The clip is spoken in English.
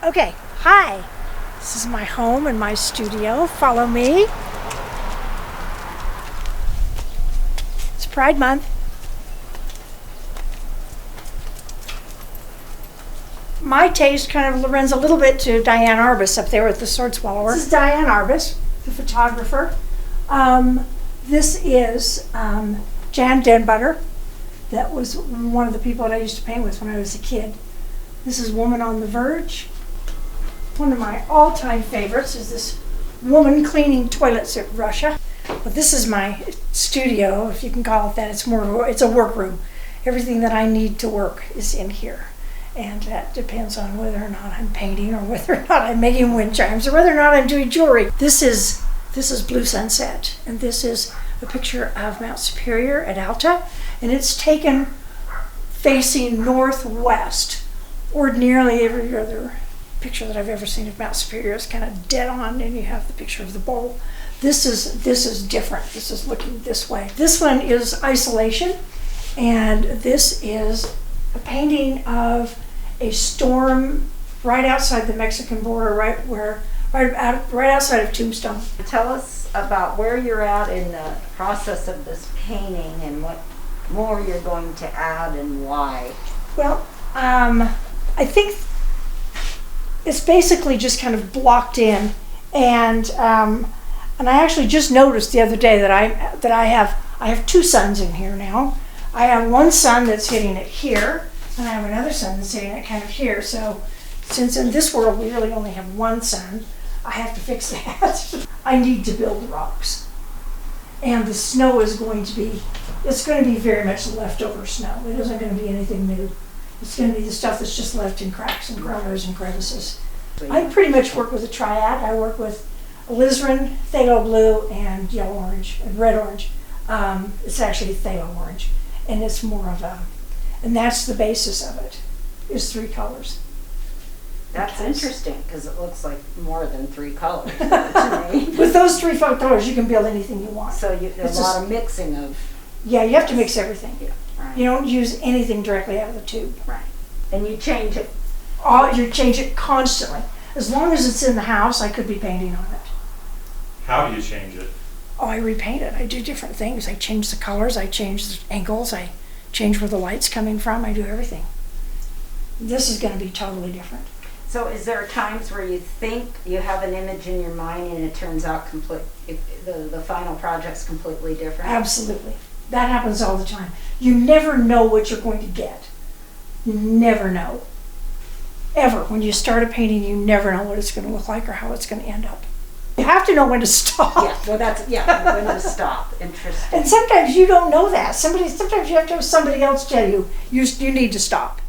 Okay, hi. This is my home and my studio. Follow me. It's Pride Month. My taste kind of runs a little bit to Diane Arbus up there with the sword swallower. This is Diane Arbus, the photographer. This is Jan Denbutter. That was one of the people that I used to paint with when I was a kid. This is Woman on the Verge. One of my all-time favorites is this woman cleaning toilets at Russia. But this is my studio, if you can call it that. It's a workroom. Everything that I need to work is in here. And that depends on whether or not I'm painting or whether or not I'm making wind chimes or whether or not I'm doing jewelry. This is Blue Sunset, and this is a picture of Mount Superior at Alta, and it's taken facing northwest. Ordinarily, every other picture that I've ever seen of Mount Superior is kind of dead on, and you have the picture of the bowl. This is different. This is looking this way. This one is Isolation, and this is a painting of a storm right outside the Mexican border, right outside of Tombstone. Tell us about where you're at in the process of this painting and what more you're going to add and why. Well, I think it's basically just kind of blocked in, and I actually just noticed the other day that I have two suns in here now. I have one sun that's hitting it here, and I have another sun that's hitting it kind of here. So since in this world we really only have one sun, I have to fix that. I need to build the rocks. And the snow is going to be very much leftover snow. It isn't going to be anything new. It's going to be the stuff that's just left in cracks and corners and crevices. I pretty much work with a triad. I work with alizarin, phthalo blue, and yellow orange, and red orange. It's actually phthalo orange. And it's more of and that's the basis of it, is 3 colors. That's interesting, because it looks like more than 3 colors to me. With those 3 colors, you can build anything you want. So there's a lot of mixing of... Yeah, you have to mix everything. Yeah, right. You don't use anything directly out of the tube. Right. And you change it? You change it constantly. As long as it's in the house, I could be painting on it. How do you change it? Oh, I repaint it. I do different things. I change the colors, I change the angles, I change where the light's coming from, I do everything. This is going to be totally different. So is there times where you think you have an image in your mind and it turns out the final project's completely different? Absolutely. That happens all the time. You never know what you're going to get. You never know. Ever. When you start a painting, you never know what it's going to look like or how it's going to end up. You have to know when to stop. Yeah, well when to stop. Interesting. And sometimes you don't know that. Sometimes you have to have somebody else tell you, you need to stop.